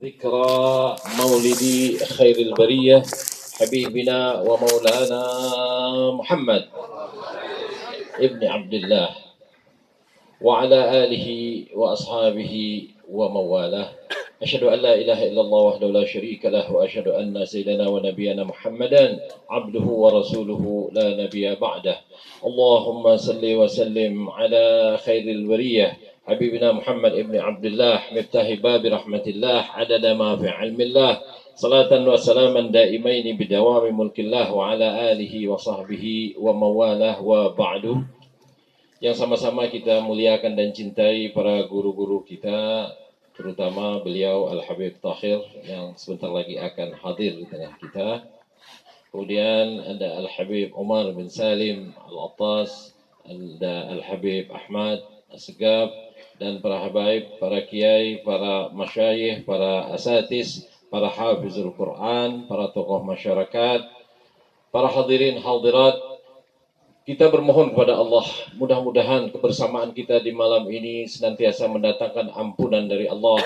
ذكرى مولد خير البرية حبيبنا ومولانا محمد ابن عبد الله وعلى آله وأصحابه وموالاه. أشهد أن لا إله إلا الله وحده لا شريك له وأشهد أن سيدنا ونبينا محمدا عبده ورسوله لا نبي بعده. اللهم صل وسلم على خير البرية حبيبنا محمد ابن عبد الله مفتاح باب رحمة الله عدد ما في علم الله صلاة وسلاما دائمين بدوام ملك الله وعلى آله وصحبه وموالاه وبعد. Yang sama-sama kita muliakan dan cintai para guru-guru kita, terutama beliau Al-Habib Tahir yang sebentar lagi akan hadir di tengah kita. Kemudian ada Al-Habib Umar bin Salim Al-Attas, ada Al-Habib Ahmad As-Segaf, dan para habaib, para kiai, para masyayikh, para asatis, para hafizul Quran, para tokoh masyarakat, para hadirin hadirat. Kita bermohon kepada Allah, mudah-mudahan kebersamaan kita di malam ini senantiasa mendatangkan ampunan dari Allah,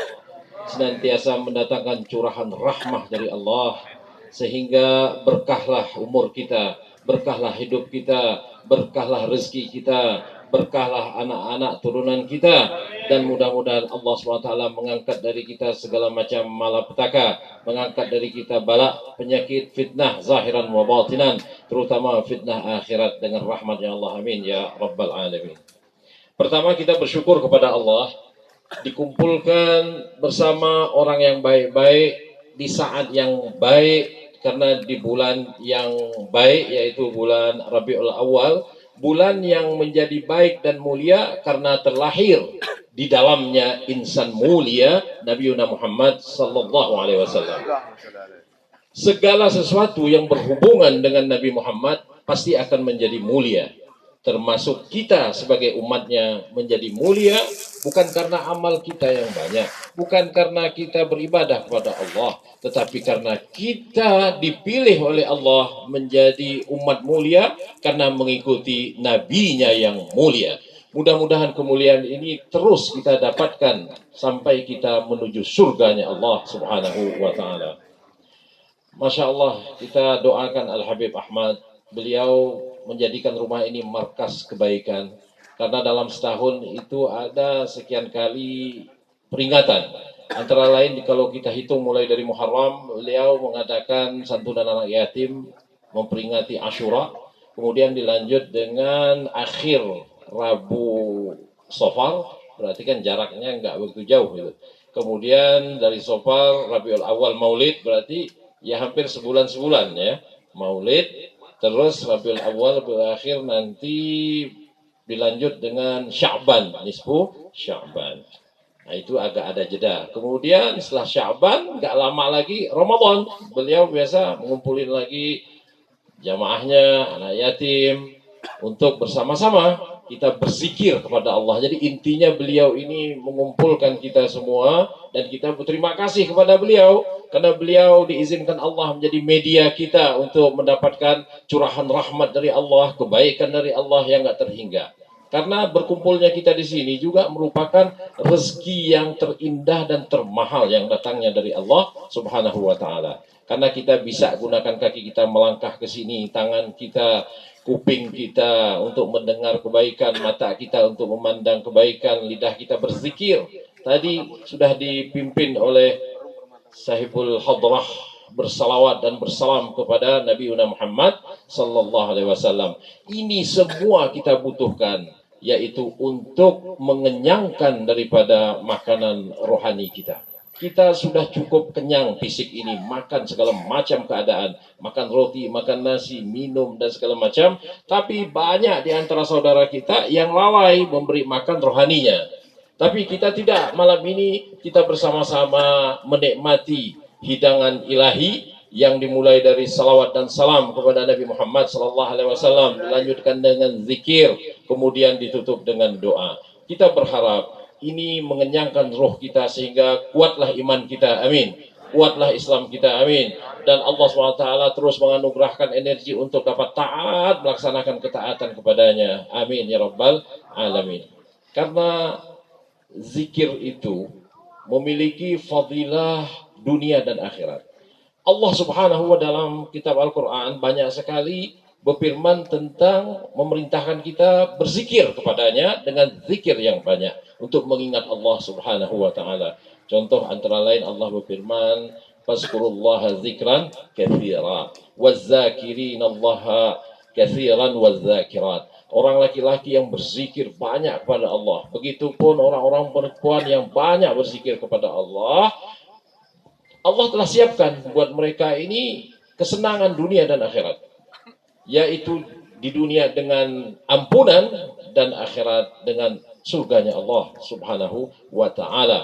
senantiasa mendatangkan curahan rahmah dari Allah, sehingga berkahlah umur kita, berkahlah hidup kita, berkahlah rezeki kita, berkahlah anak-anak turunan kita, dan mudah-mudahan Allah SWT mengangkat dari kita segala macam malapetaka, mengangkat dari kita bala, penyakit, fitnah, zahiran wa batinan, terutama fitnah akhirat dengan rahmat ya Allah, amin ya Rabbal Alamin. Pertama, kita bersyukur kepada Allah dikumpulkan bersama orang yang baik-baik di saat yang baik, karena di bulan yang baik, yaitu bulan Rabiul Awal, bulan yang menjadi baik dan mulia karena terlahir di dalamnya insan mulia Nabi Muhammad sallallahu alaihi wasallam. Segala sesuatu yang berhubungan dengan Nabi Muhammad pasti akan menjadi mulia. Termasuk kita sebagai umatnya menjadi mulia bukan karena amal kita yang banyak, bukan karena kita beribadah kepada Allah, tetapi karena kita dipilih oleh Allah menjadi umat mulia karena mengikuti nabinya yang mulia. Mudah-mudahan kemuliaan ini terus kita dapatkan sampai kita menuju surganya Allah Subhanahu wa ta'ala. Masya Allah, kita doakan Al-Habib Ahmad, beliau menjadikan rumah ini markas kebaikan, karena dalam setahun itu ada sekian kali peringatan. Antara lain kalau kita hitung mulai dari Muharram, beliau mengadakan santunan anak yatim, memperingati Asyura, kemudian dilanjut dengan akhir Rabu Safar, berarti kan jaraknya nggak begitu jauh gitu. Kemudian dari Safar, Rabiul Awal Maulid, berarti ya hampir sebulan-sebulan ya, Maulid. Terus Rabiul Awal berakhir nanti dilanjut dengan Sya'ban, nisfu Sya'ban. Nah itu agak ada jeda. Kemudian setelah Sya'ban, nggak lama lagi Ramadan. Beliau biasa mengumpulin lagi jamaahnya, anak yatim, untuk bersama-sama kita berzikir kepada Allah. Jadi intinya beliau ini mengumpulkan kita semua, dan kita berterima kasih kepada beliau karena beliau diizinkan Allah menjadi media kita untuk mendapatkan curahan rahmat dari Allah, kebaikan dari Allah yang nggak terhingga. Karena berkumpulnya kita di sini juga merupakan rezeki yang terindah dan termahal yang datangnya dari Allah Subhanahu wa ta'ala. Karena kita bisa gunakan kaki kita melangkah ke sini, tangan kita, kuping kita untuk mendengar kebaikan, mata kita untuk memandang kebaikan, lidah kita berzikir. Tadi sudah dipimpin oleh Sahibul Hadrah bersalawat dan bersalam kepada Nabi Muhammad sallallahu alaihi wasallam. Ini semua kita butuhkan, yaitu untuk mengenyangkan daripada makanan rohani kita. Kita sudah cukup kenyang fisik ini, makan segala macam keadaan, makan roti, makan nasi, minum dan segala macam. Tapi banyak di antara saudara kita yang lalai memberi makan rohaninya. Tapi kita tidak. Malam ini kita bersama-sama menikmati hidangan ilahi yang dimulai dari salawat dan salam kepada Nabi Muhammad SAW, dilanjutkan dengan zikir, kemudian ditutup dengan doa. Kita berharap ini mengenyangkan roh kita sehingga kuatlah iman kita, amin. Kuatlah Islam kita, amin. Dan Allah SWT terus menganugerahkan energi untuk dapat taat melaksanakan ketaatan kepadanya, amin ya Rabbal Alamin. Karena zikir itu memiliki fadilah dunia dan akhirat. Allah Subhanahu wa dalam kitab Al-Quran banyak sekali berfirman tentang memerintahkan kita berzikir kepadanya dengan zikir yang banyak untuk mengingat Allah Subhanahu wa taala. Contoh antara lain Allah berfirman, "Fazkurullaha dzikran katsira waz-zakirinallaha katsiran waz-zakirat." Orang laki-laki yang berzikir banyak kepada Allah. Begitupun orang-orang perempuan yang banyak berzikir kepada Allah. Allah telah siapkan buat mereka ini kesenangan dunia dan akhirat. Yaitu di dunia dengan ampunan dan akhirat dengan surganya Allah Subhanahu wa ta'ala.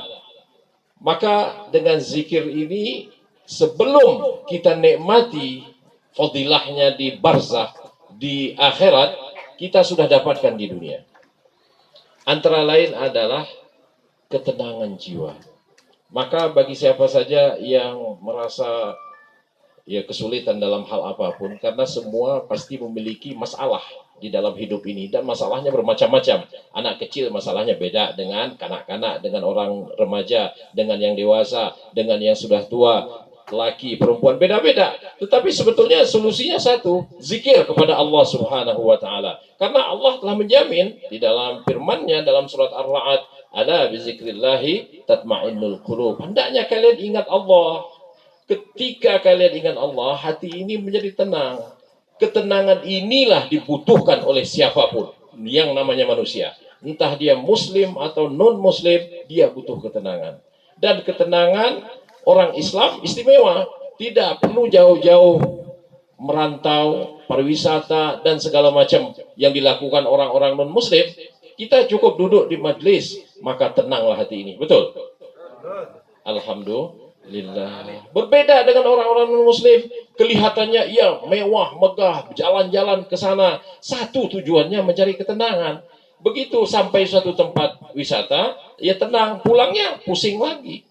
Maka dengan zikir ini sebelum kita nikmati fadilahnya di barzakh, di akhirat, kita sudah dapatkan di dunia. Antara lain adalah ketenangan jiwa. Maka bagi siapa saja yang merasa kesulitan dalam hal apapun, karena semua pasti memiliki masalah di dalam hidup ini, dan masalahnya bermacam-macam. Anak kecil masalahnya beda dengan kanak-kanak, dengan orang remaja, dengan yang dewasa, dengan yang sudah tua, laki, perempuan, beda-beda. Tetapi sebetulnya solusinya satu, zikir kepada Allah Subhanahu wa ta'ala. Karena Allah telah menjamin di dalam firman-Nya dalam surat Ar-Ra'd, "Ala bizikrillahi tatma'innul qulub." Hendaknya kalian ingat Allah. Ketika kalian ingat Allah, hati ini menjadi tenang. Ketenangan inilah dibutuhkan oleh siapapun yang namanya manusia. Entah dia muslim atau non-muslim, dia butuh ketenangan. Dan ketenangan orang Islam istimewa. Tidak perlu jauh-jauh merantau, pariwisata, dan segala macam yang dilakukan orang-orang non-muslim. Kita cukup duduk di majlis, maka tenanglah hati ini. Betul? Alhamdulillah. Berbeda dengan orang-orang non-muslim. Kelihatannya ia mewah, megah, jalan-jalan ke sana. Satu tujuannya mencari ketenangan. Begitu sampai suatu tempat wisata, ia tenang. Pulangnya pusing lagi.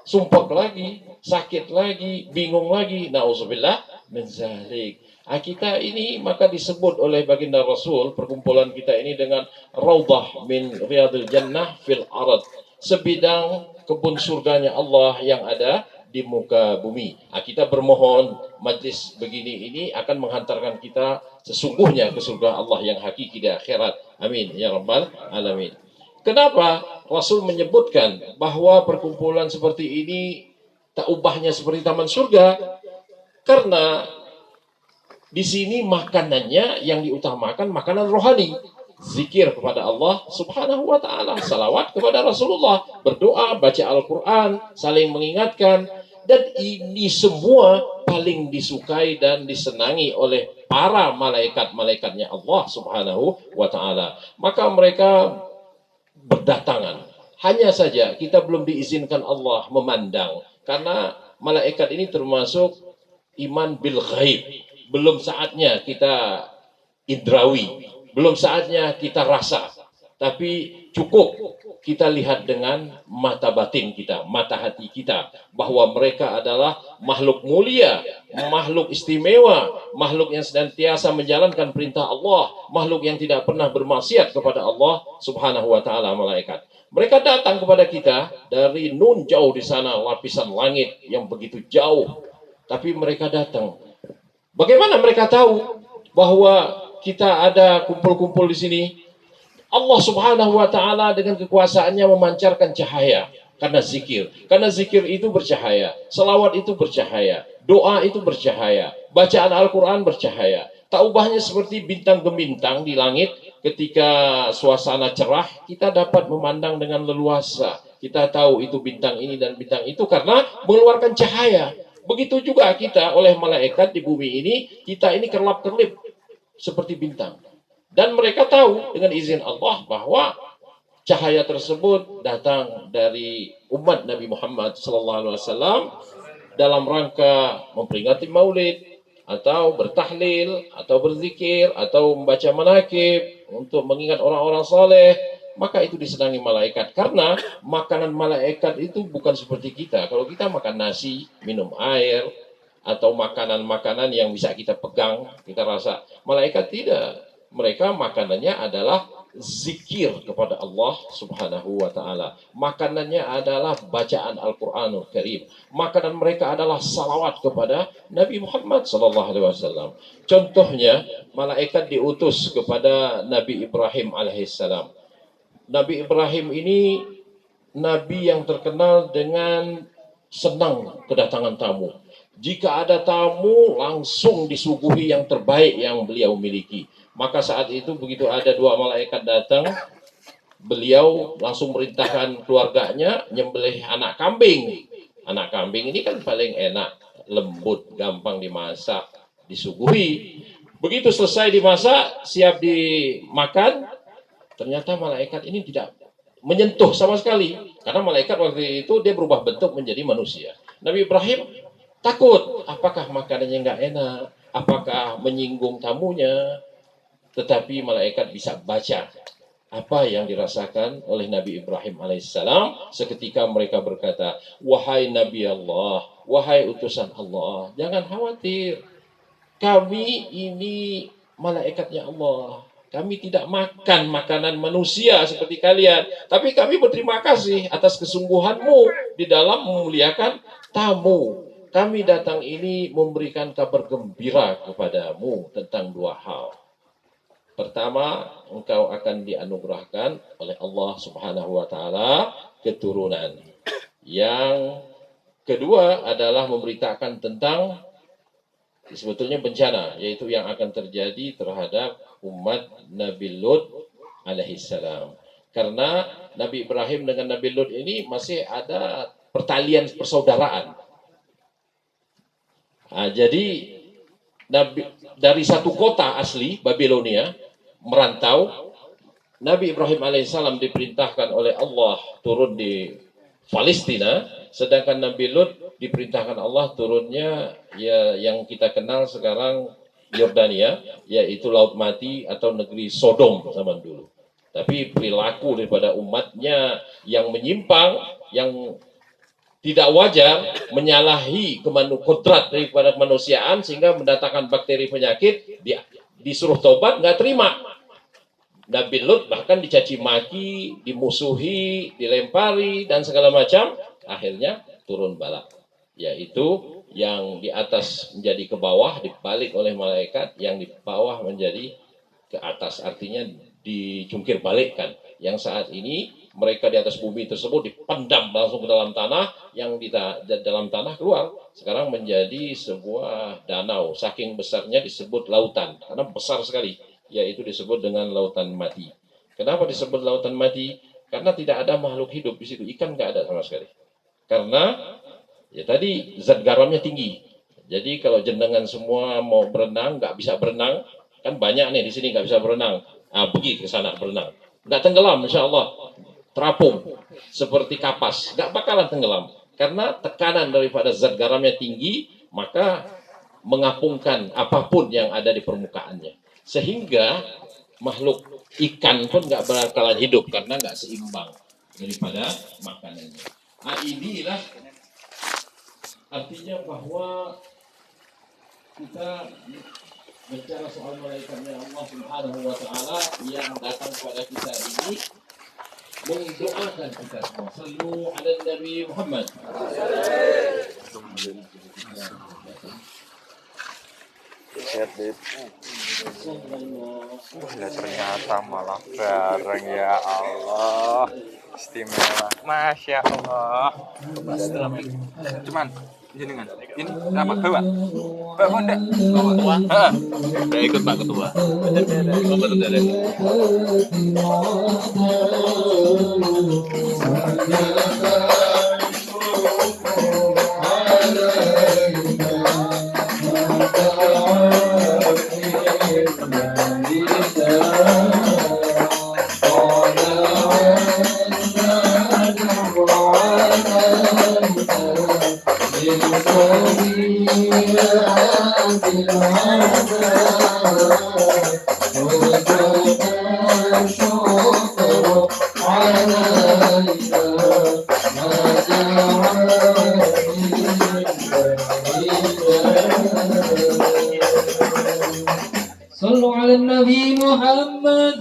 Sumpek lagi, sakit lagi, bingung lagi. Na'udzubillah min dzalik. Kita ini maka disebut oleh baginda Rasul, perkumpulan kita ini dengan Raudhah min Riyadil Jannah fil Ard, sebidang kebun surganya Allah yang ada di muka bumi. Kita bermohon majlis begini ini akan menghantarkan kita sesungguhnya ke surga Allah yang hakiki di akhirat. Amin ya rabbal alamin. Kenapa Rasul menyebutkan bahwa perkumpulan seperti ini tak ubahnya seperti taman surga? Karena di sini makanannya yang diutamakan makanan rohani. Zikir kepada Allah Subhanahu wa ta'ala, salawat kepada Rasulullah, berdoa, baca Al-Quran, saling mengingatkan. Dan ini semua paling disukai dan disenangi oleh para malaikat-malaikatnya Allah Subhanahu wa ta'ala. Maka mereka berdatangan. Hanya saja kita belum diizinkan Allah memandang. Karena malaikat ini termasuk iman bil ghaib. Belum saatnya kita indrawi. Belum saatnya kita rasa. Tapi cukup kita lihat dengan mata batin kita, mata hati kita. Bahwa mereka adalah makhluk mulia, makhluk istimewa, makhluk yang senantiasa menjalankan perintah Allah, makhluk yang tidak pernah bermaksiat kepada Allah Subhanahu wa ta'ala, malaikat. Mereka datang kepada kita dari nun jauh di sana, lapisan langit yang begitu jauh. Tapi mereka datang. Bagaimana mereka tahu bahwa kita ada kumpul-kumpul di sini? Allah Subhanahu wa ta'ala dengan kekuasaannya memancarkan cahaya karena zikir. Karena zikir itu bercahaya, selawat itu bercahaya, doa itu bercahaya, bacaan Al-Quran bercahaya. Tak ubahnya seperti bintang gemintang di langit. Ketika suasana cerah, kita dapat memandang dengan leluasa. Kita tahu itu bintang ini dan bintang itu karena mengeluarkan cahaya. Begitu juga kita oleh malaikat di bumi ini, kita ini kerlap-kerlip seperti bintang. Dan mereka tahu dengan izin Allah bahwa cahaya tersebut datang dari umat Nabi Muhammad SAW dalam rangka memperingati maulid, atau bertahlil, atau berzikir, atau membaca manakib untuk mengingat orang-orang saleh. Maka itu disenangi malaikat. Karena makanan malaikat itu bukan seperti kita. Kalau kita makan nasi, minum air, atau makanan-makanan yang bisa kita pegang, kita rasa. Malaikat tidak. Mereka makanannya adalah zikir kepada Allah Subhanahu wa taala. Makanannya adalah bacaan Al-Qur'anul Karim. Makanan mereka adalah salawat kepada Nabi Muhammad sallallahu alaihi wasallam. Contohnya, malaikat diutus kepada Nabi Ibrahim alaihissalam. Nabi Ibrahim ini nabi yang terkenal dengan senang kedatangan tamu. Jika ada tamu, langsung disuguhi yang terbaik yang beliau miliki. Maka saat itu begitu ada dua malaikat datang, beliau langsung merintahkan keluarganya nyembelih anak kambing. Anak kambing ini kan paling enak, lembut, gampang dimasak, disuguhi. Begitu selesai dimasak, siap dimakan, ternyata malaikat ini tidak menyentuh sama sekali. Karena malaikat waktu itu dia berubah bentuk menjadi manusia. Nabi Ibrahim takut, apakah makanannya nggak enak, apakah menyinggung tamunya. Tetapi malaikat bisa baca apa yang dirasakan oleh Nabi Ibrahim alaihissalam. Seketika mereka berkata, wahai Nabi Allah, wahai utusan Allah, jangan khawatir, kami ini malaikatnya Allah. Kami tidak makan makanan manusia seperti kalian. Tapi kami berterima kasih atas kesungguhanmu di dalam memuliakan tamu. Kami datang ini memberikan kabar gembira kepadamu tentang dua hal. Pertama, engkau akan dianugerahkan oleh Allah Subhanahu wa taala keturunan. Yang kedua adalah memberitakan tentang sebetulnya bencana, yaitu yang akan terjadi terhadap umat Nabi Lut alaihissalam. Karena Nabi Ibrahim dengan Nabi Lut ini masih ada pertalian persaudaraan. Nah, jadi dari satu kota asli Babilonia merantau, Nabi Ibrahim alaihissalam diperintahkan oleh Allah turun di Palestina, sedangkan Nabi Lut diperintahkan Allah turunnya ya yang kita kenal sekarang Yordania, yaitu Laut Mati atau negeri Sodom zaman dulu. Tapi perilaku daripada umatnya yang menyimpang, yang tidak wajar, menyalahi kodrat daripada kemanusiaan sehingga mendatangkan bakteri penyakit, disuruh tobat nggak terima. Nabi Lut bahkan dicaci maki, dimusuhi, dilempari dan segala macam. Akhirnya turun bala, yaitu yang di atas menjadi ke bawah dibalik oleh malaikat, yang di bawah menjadi ke atas, artinya dicungkir balikkan. Yang saat ini mereka di atas bumi tersebut dipendam langsung ke dalam tanah, yang di dalam tanah keluar sekarang menjadi sebuah danau, saking besarnya disebut lautan karena besar sekali, yaitu disebut dengan lautan mati. Kenapa disebut lautan mati? Karena tidak ada makhluk hidup di situ, ikan nggak ada sama sekali. Karena ya tadi zat garamnya tinggi. Jadi kalau jenengan semua mau berenang nggak bisa berenang, kan banyak nih di sini nggak bisa berenang. Pergi ke sana berenang, nggak tenggelam, insya Allah terapung seperti kapas, nggak bakalan tenggelam. Karena tekanan daripada zat garamnya tinggi, maka mengapungkan apapun yang ada di permukaannya. Sehingga makhluk ikan pun nggak bakalan hidup karena nggak seimbang daripada makanannya. Nah, inilah artinya bahwa kita bicara soal malaikatnya Allah Subhanahu wa taala yang datang kepada kita ini mendoakan kita semua. Sallu ala Nabi Muhammad. Ternyata malah bareng, ya Allah, istimewa, masya Allah. Cuman jenengan ini apa bawa kondak bawa udah ikut Pak Ketua. صلوا على النبي محمد.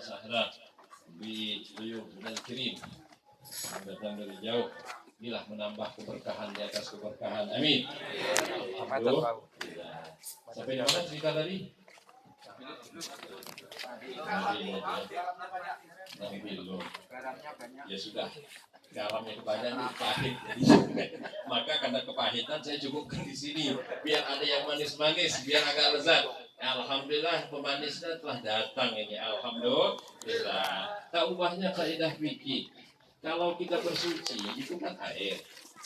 Sahra Biyuh dan Kirim yang datang dari jauh. Inilah menambah keberkahan di atas keberkahan. Amin. Sampai di mana cerita tadi? Ya sudah, garamnya kebanyakan pahit. Maka karena kepahitan saya cukupkan di sini biar ada yang manis-manis, biar agak lezat. Alhamdulillah pemanisnya telah datang ini. Alhamdulillah. Tak ubahnya kaidah fikih. Kalau kita bersuci itu kan air.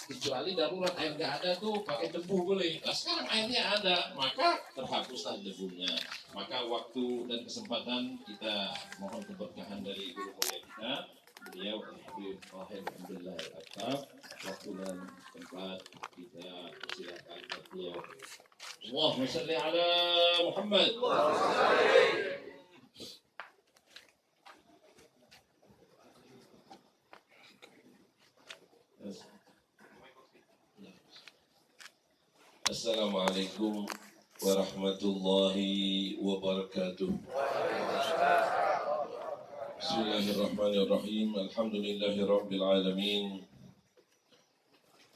Kecuali darurat air nggak ada tuh pakai debu boleh. Nah, sekarang airnya ada, maka terhapuslah debunya. Maka waktu dan kesempatan kita mohon keberkahan dari guru mulia kita. Beliau alhamdulillah waktu dan tempat kita persilakan beliau. Allahumma shalli ala Muhammad. Assalamualaikum warahmatullahi wabarakatuh. Bismillahirrahmanirrahim. Alhamdulillahi rabbil alamin.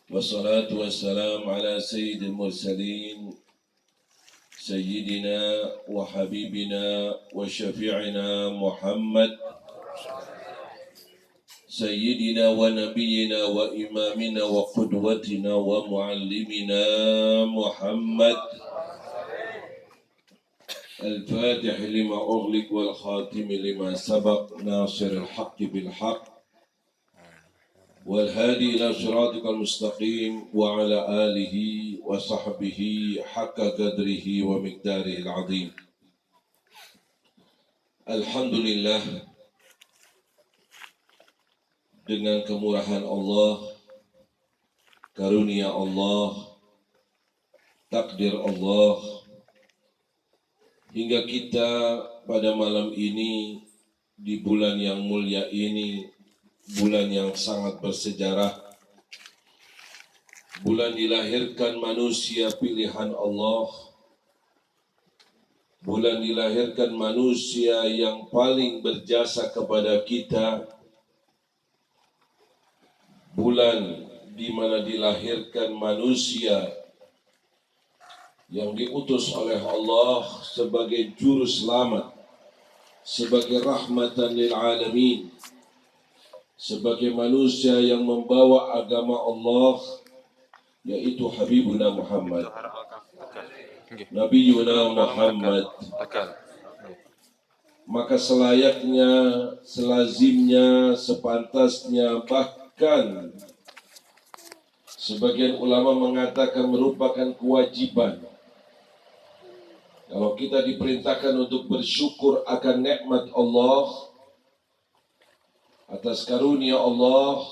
Wassalatu wassalamu ala sayyidil mursalin sayyidina wa habibina wa syafi'ina Muhammad سيدنا ونبينا وإمامنا وقدوتنا ومعلمنا محمد الفاتح لما أغلق والخاتم لما سبق ناصر الحق بالحق والهادي إلى صراطك المستقيم وعلى آله وصحبه حق قدره ومقداره العظيم. الحمد لله. Dengan kemurahan Allah, karunia Allah, takdir Allah, hingga kita pada malam ini di bulan yang mulia ini, bulan yang sangat bersejarah, bulan dilahirkan manusia pilihan Allah, bulan dilahirkan manusia yang paling berjasa kepada kita, bulan di mana dilahirkan manusia yang diutus oleh Allah sebagai juru selamat, sebagai rahmatan lil alamin, sebagai manusia yang membawa agama Allah, yaitu Habibuna Muhammad, Nabiyuna Muhammad. Maka selayaknya, selazimnya, sepantasnya, bahkan sebagian ulama mengatakan merupakan kewajiban kalau kita diperintahkan untuk bersyukur akan nikmat Allah atas karunia Allah,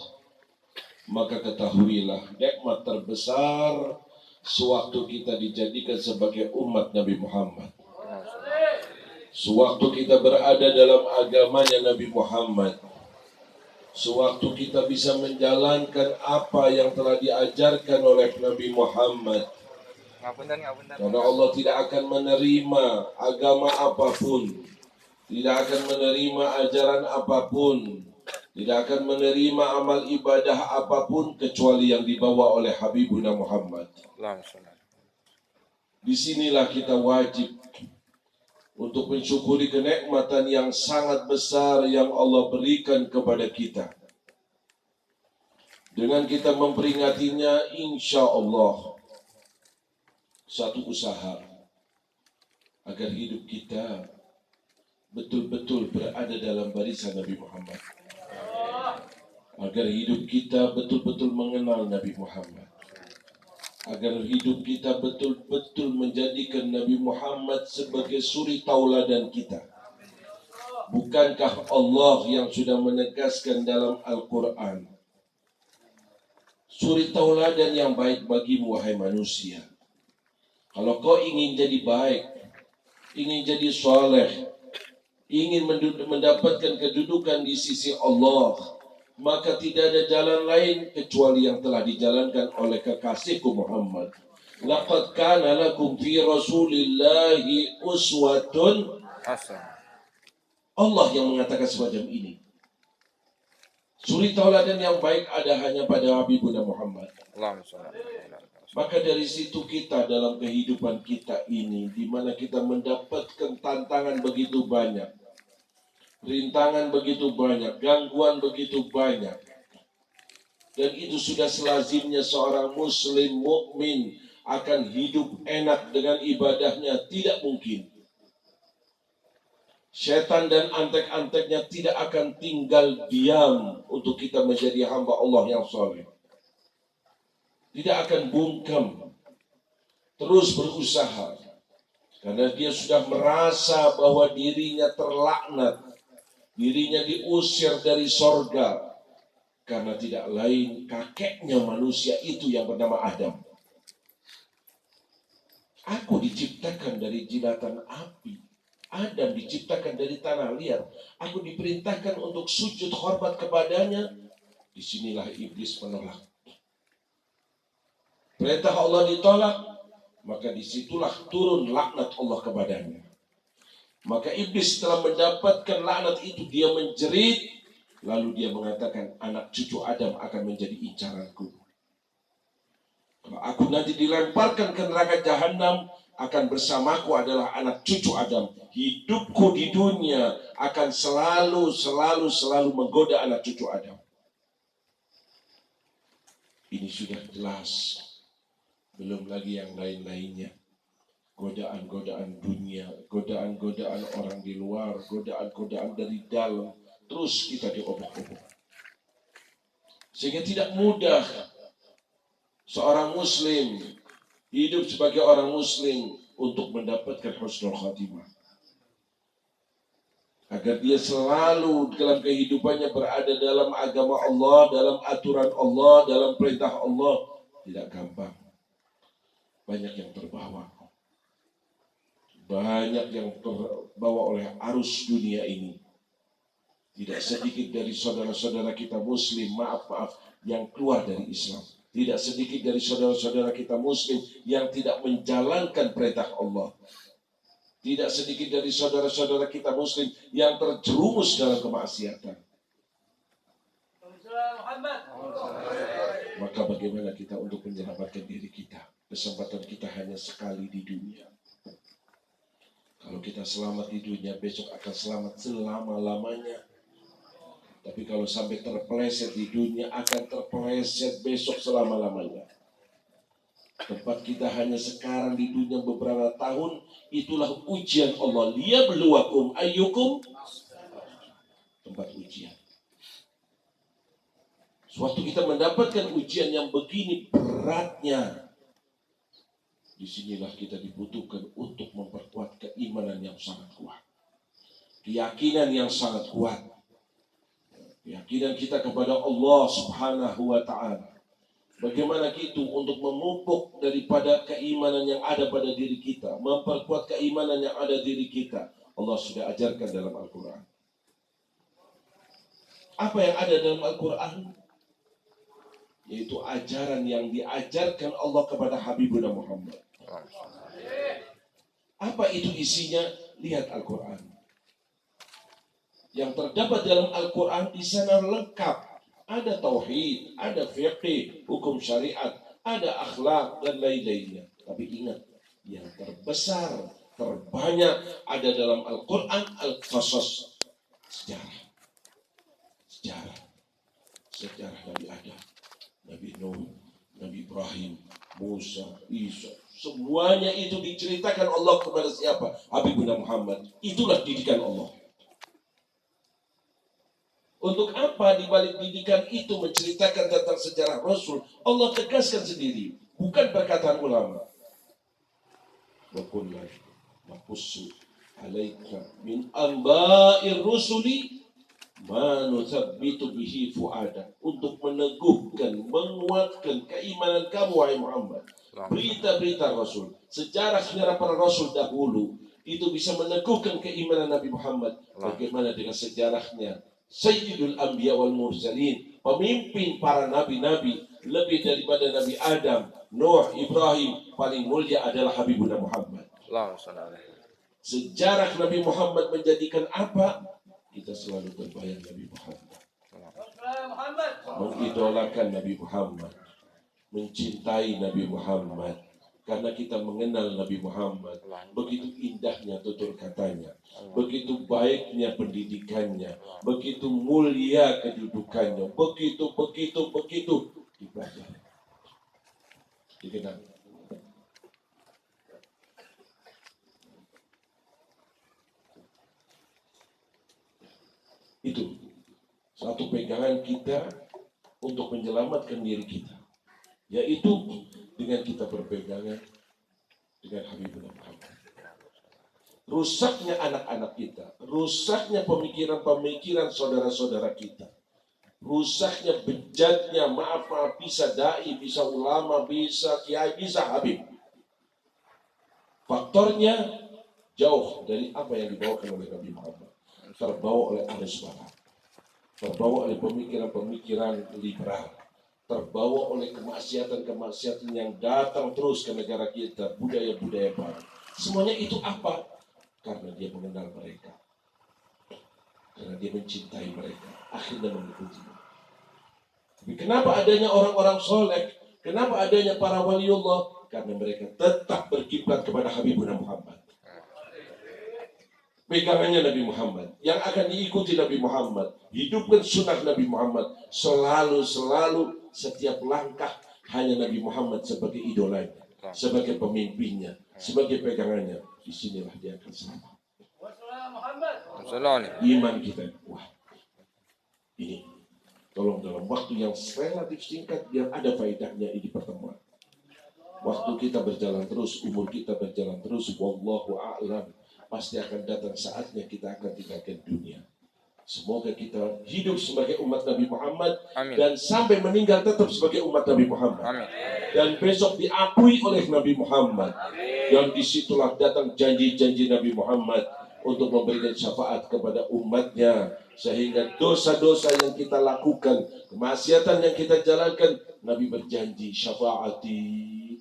maka ketahuilah nikmat terbesar sewaktu kita dijadikan sebagai umat Nabi Muhammad, sewaktu kita berada dalam agamanya Nabi Muhammad, sewaktu kita bisa menjalankan apa yang telah diajarkan oleh Nabi Muhammad. Karena Allah tidak akan menerima agama apapun, tidak akan menerima ajaran apapun, tidak akan menerima amal ibadah apapun kecuali yang dibawa oleh Habibuna Muhammad. Disinilah kita wajib untuk mensyukuri kenikmatan yang sangat besar yang Allah berikan kepada kita. Dengan kita memperingatinya, insya Allah satu usaha agar hidup kita betul-betul berada dalam barisan Nabi Muhammad, agar hidup kita betul-betul mengenal Nabi Muhammad, agar hidup kita betul-betul menjadikan Nabi Muhammad sebagai suri tauladan kita. Bukankah Allah yang sudah menegaskan dalam Al-Quran, suri tauladan yang baik bagimu wahai manusia. Kalau kau ingin jadi baik, ingin jadi soleh, ingin mendapatkan kedudukan di sisi Allah, maka tidak ada jalan lain kecuali yang telah dijalankan oleh kekasihku Muhammad. Laqad kana lakum fi Rasulillahi uswatun hasanah. Allah yang mengatakan semacam ini. Suri tauladan yang baik ada hanya pada Habibuna Muhammad. Maka dari situ kita dalam kehidupan kita ini, di mana kita mendapatkan tantangan begitu banyak, rintangan begitu banyak, gangguan begitu banyak, dan itu sudah selazimnya seorang muslim mukmin akan hidup enak dengan ibadahnya, tidak mungkin. Setan dan antek-anteknya tidak akan tinggal diam untuk kita menjadi hamba Allah yang saleh. Tidak akan bungkam, terus berusaha. Karena dia sudah merasa bahwa dirinya terlaknat, dirinya diusir dari sorga. Karena tidak lain kakeknya manusia itu yang bernama Adam. Aku diciptakan dari jilatan api. Adam diciptakan dari tanah liat. Aku diperintahkan untuk sujud hormat kepadanya. Disinilah iblis menolak. Perintah Allah ditolak, maka disitulah turun laknat Allah kepadanya. Maka iblis setelah mendapatkan laknat itu, dia menjerit. Lalu dia mengatakan, anak cucu Adam akan menjadi incaranku. Kalau aku nanti dilemparkan ke neraka jahanam, akan bersamaku adalah anak cucu Adam. Hidupku di dunia akan selalu menggoda anak cucu Adam. Ini sudah jelas. Belum lagi yang lain-lainnya. Godaan-godaan dunia, godaan-godaan orang di luar, godaan-godaan dari dalam. Terus kita diobok-obok. Sehingga tidak mudah seorang muslim hidup sebagai orang muslim untuk mendapatkan husnul khatimah. Agar dia selalu dalam kehidupannya berada dalam agama Allah, dalam aturan Allah, dalam perintah Allah. Tidak gampang. Banyak yang terbawa. Banyak yang terbawa oleh arus dunia ini. Tidak sedikit dari saudara-saudara kita muslim, maaf, yang keluar dari Islam. Tidak sedikit dari saudara-saudara kita muslim yang tidak menjalankan perintah Allah. Tidak sedikit dari saudara-saudara kita muslim yang terjerumus dalam kemaksiatan. Maka bagaimana kita untuk menyelamatkan diri kita? Kesempatan kita hanya sekali di dunia. Kalau kita selamat di dunia, besok akan selamat selama-lamanya. Tapi kalau sampai terpeleset di dunia, akan terpeleset besok selama-lamanya. Tempat kita hanya sekarang di dunia beberapa tahun, itulah ujian Allah. Liyabluwakum ayyukum, tempat ujian. Suatu kita mendapatkan ujian yang begini beratnya, disinilah kita dibutuhkan untuk memperkuat keimanan yang sangat kuat. Keyakinan yang sangat kuat. Keyakinan kita kepada Allah Subhanahu wa ta'ala. Bagaimana itu untuk memupuk daripada keimanan yang ada pada diri kita, memperkuat keimanan yang ada di diri kita. Allah sudah ajarkan dalam Al-Quran. Apa yang ada dalam Al-Quran? Yaitu ajaran yang diajarkan Allah kepada Habibuna Muhammad. Apa itu isinya? Lihat Al-Quran. Yang terdapat dalam Al-Quran di sana lengkap. Ada tauhid, ada fiqih, hukum syariat, ada akhlak dan lain-lainnya. Tapi ingat, yang terbesar, terbanyak ada dalam Al-Quran Al-Qasas. Sejarah Nabi Adam, Nabi Nuh, Nabi Ibrahim, Musa, Isa. Semuanya itu diceritakan Allah kepada siapa? Habibuna Muhammad. Itulah didikan Allah. Untuk apa di balik didikan itu menceritakan tentang sejarah Rasul? Allah tegaskan sendiri, bukan perkataan ulama. Wa kullu naqussu 'alaika min anba'ir rusuli ma nuthabbitu bihi fu'ada. Untuk meneguhkan, menguatkan keimanan kamu wahai Muhammad. Berita-berita Rasul, sejarah-sejarah para Rasul dahulu itu bisa meneguhkan keimanan Nabi Muhammad. Bagaimana dengan sejarahnya Sayyidul Anbiya wal Mursalin, pemimpin para nabi-nabi, lebih daripada Nabi Adam, Nuh, Ibrahim, paling mulia adalah Habibuna Muhammad. Sejarah Nabi Muhammad menjadikan apa? kita selalu terbayang Nabi Muhammad, mengidolakan Nabi Muhammad, mencintai Nabi Muhammad, karena kita mengenal Nabi Muhammad. Begitu indahnya tutur katanya, begitu baiknya pendidikannya, begitu mulia kedudukannya, begitu dipelajari, dikenal. Itu satu pegangan kita untuk menyelamatkan diri kita, yaitu dengan kita berpegangan dengan Habibullah Muhammad. Rusaknya anak-anak kita, rusaknya pemikiran-pemikiran saudara-saudara kita, rusaknya, bejatnya, maaf bisa dai, bisa ulama, bisa kiai, bisa habib. Faktornya jauh dari apa yang dibawakan oleh Nabi Muhammad. Terbawa oleh arus barat, terbawa oleh pemikiran-pemikiran liberal, terbawa oleh kemaksiatan-kemaksiatan yang datang terus ke negara kita, budaya-budaya barat. Semuanya itu apa? Karena dia mengenal mereka, karena dia mencintai mereka, akhirnya mengikuti. Tapi kenapa adanya orang-orang soleh? Kenapa adanya para waliullah? Karena mereka tetap berkiblat kepada Habibuna Muhammad. Pegangannya Nabi Muhammad, yang akan diikuti Nabi Muhammad, hidupkan sunnah Nabi Muhammad, selalu setiap langkah hanya Nabi Muhammad sebagai idolanya, sebagai pemimpinnya, sebagai pegangannya. Disinilah dia akan selamat. Iman kita, wah, ini tolong dalam waktu yang relatif singkat biar ada faedahnya ini pertemuan. Waktu kita berjalan terus, umur kita berjalan terus, wallahu a'lam. Pasti akan datang saatnya kita akan tinggalkan dunia. Semoga kita hidup sebagai umat Nabi Muhammad. Amin. Dan sampai meninggal tetap sebagai umat Nabi Muhammad. Amin. Dan besok diakui oleh Nabi Muhammad. Amin. Dan disitulah datang janji-janji Nabi Muhammad untuk memberikan syafaat kepada umatnya, sehingga dosa-dosa yang kita lakukan, kemaksiatan yang kita jalankan, Nabi berjanji syafaati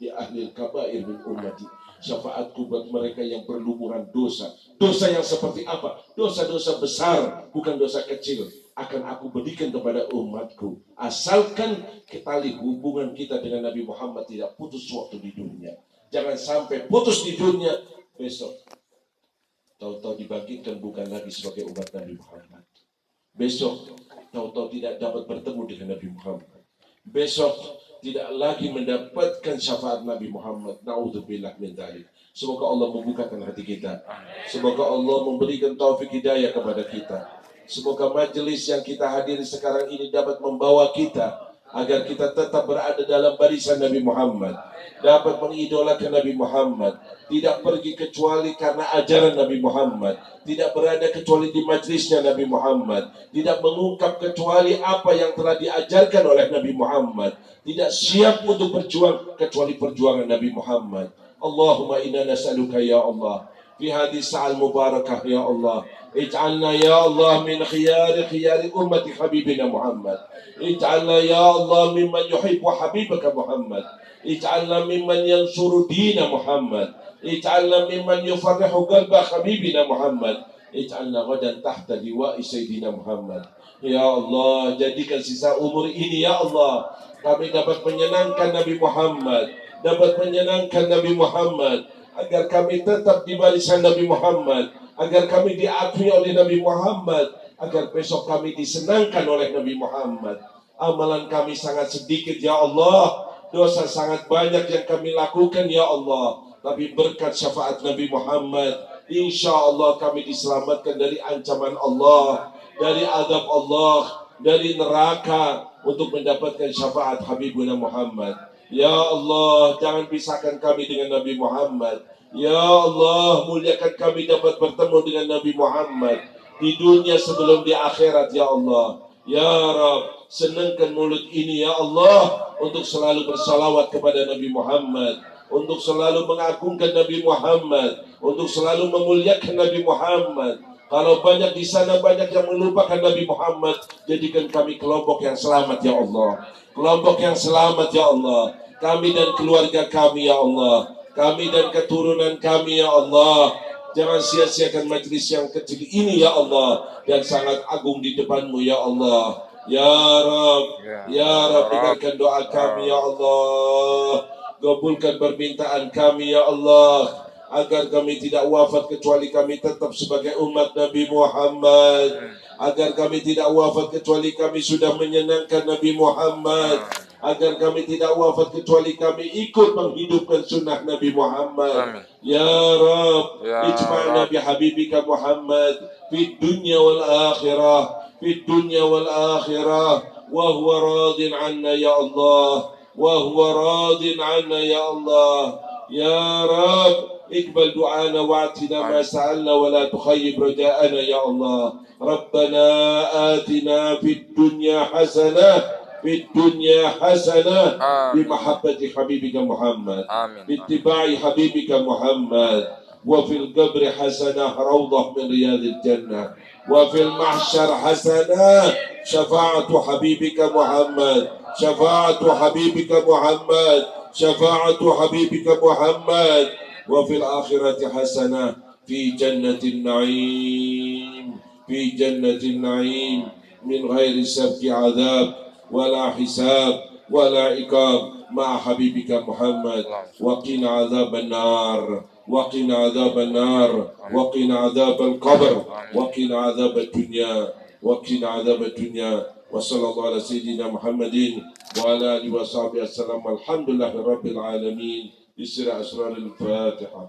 di ahli kabair min ummati. Syafaatku buat mereka yang berlumuran dosa. Dosa yang seperti apa? Dosa-dosa besar, bukan dosa kecil. Akan aku berikan kepada umatku. Asalkan tali hubungan kita dengan Nabi Muhammad tidak putus waktu di dunia. Jangan sampai putus di dunia, besok tahu-tahu dibangkitkan bukan lagi sebagai umat Nabi Muhammad. Besok tahu-tahu tidak dapat bertemu dengan Nabi Muhammad. Besok tidak lagi mendapatkan syafaat Nabi Muhammad. Na'udzubillah min dzalik. Semoga Allah membukakan hati kita. Semoga Allah memberikan taufik hidayah kepada kita. Semoga majelis yang kita hadiri sekarang ini dapat membawa kita agar kita tetap berada dalam barisan Nabi Muhammad, dapat mengidolakan Nabi Muhammad, tidak pergi kecuali karena ajaran Nabi Muhammad, tidak berada kecuali di majlisnya Nabi Muhammad, tidak mengungkap kecuali apa yang telah diajarkan oleh Nabi Muhammad, tidak siap untuk berjuang kecuali perjuangan Nabi Muhammad. Allahumma inna nas'aluka ya Allah fi hadhihi sa'al mubarakah ya Allah, ij'alna ya Allah min khiyari ummati habibina Muhammad, ij'alna ya Allah mimman yuhibbu habibaka Muhammad, ij'alna mimman yansuru dina Muhammad, ij'alna mimman yufarrihu qalba habibina Muhammad, ij'alna ghadan tahta liwa'i sayyidina Muhammad. Ya Allah, jadikan sisa umur ini ya Allah kami dapat menyenangkan Nabi Muhammad, dapat menyenangkan Nabi Muhammad, agar kami tetap di barisan Nabi Muhammad, agar kami diakui oleh Nabi Muhammad, agar besok kami disenangkan oleh Nabi Muhammad. Amalan kami sangat sedikit ya Allah, dosa sangat banyak yang kami lakukan ya Allah, tapi berkat syafaat Nabi Muhammad, insya Allah kami diselamatkan dari ancaman Allah, dari azab Allah, dari neraka, untuk mendapatkan syafaat Habibuna Muhammad. Ya Allah, jangan pisahkan kami dengan Nabi Muhammad. Ya Allah, muliakan kami dapat bertemu dengan Nabi Muhammad di dunia sebelum di akhirat ya Allah. Ya Rabb, senangkan mulut ini ya Allah untuk selalu bersalawat kepada Nabi Muhammad, untuk selalu mengagungkan Nabi Muhammad, untuk selalu memuliakan Nabi Muhammad. Kalau banyak di sana banyak yang melupakan Nabi Muhammad, jadikan kami kelompok yang selamat ya Allah. Kelompok yang selamat ya Allah. Kami dan keluarga kami ya Allah. Kami dan keturunan kami ya Allah. Jangan sia-siakan majlis yang kecil ini ya Allah, yang sangat agung di depan-Mu ya Allah. Ya Rab, ya Rab, dengarkan doa kami ya Allah. Kabulkan permintaan kami ya Allah, agar kami tidak wafat kecuali kami tetap sebagai umat Nabi Muhammad, agar kami tidak wafat kecuali kami sudah menyenangkan Nabi Muhammad, agar kami tidak wafat kecuali kami ikut menghidupkan sunnah Nabi Muhammad. Ya Rab, ijma'na bihabibika Muhammad fi dunya wal akhirah, fi dunya wal akhirah, wa huwa radin anna ya Allah, wa huwa radin anna ya Allah. Ya Rab, اقبل دعانا واعتنا ما سألنا ولا تخيب رجاءنا يا الله. ربنا آتنا في الدنيا حسنة، في الدنيا حسنة، بمحبة حبيبك محمد، باتباع حبيبك محمد، وفي القبر حسنة روضة من رياض الجنة، وفي المحشر حسنة شفاعة حبيبك محمد، شفاعة حبيبك محمد، شفاعة حبيبك محمد، وفي الآخرة حسنة في جنة النعيم، في جنة النعيم من غير سفك عذاب ولا حساب ولا عقاب مع حبيبك محمد. وقنا عذاب النار، وقنا عذاب النار، وقنا عذاب القبر، وقنا عذاب الدنيا، وقنا عذاب الدنيا. وصلى الله على سيدنا محمد وعلى آله وصحبه وسلم. الحمد لله رب العالمين. بسر أسرار الفاتحة.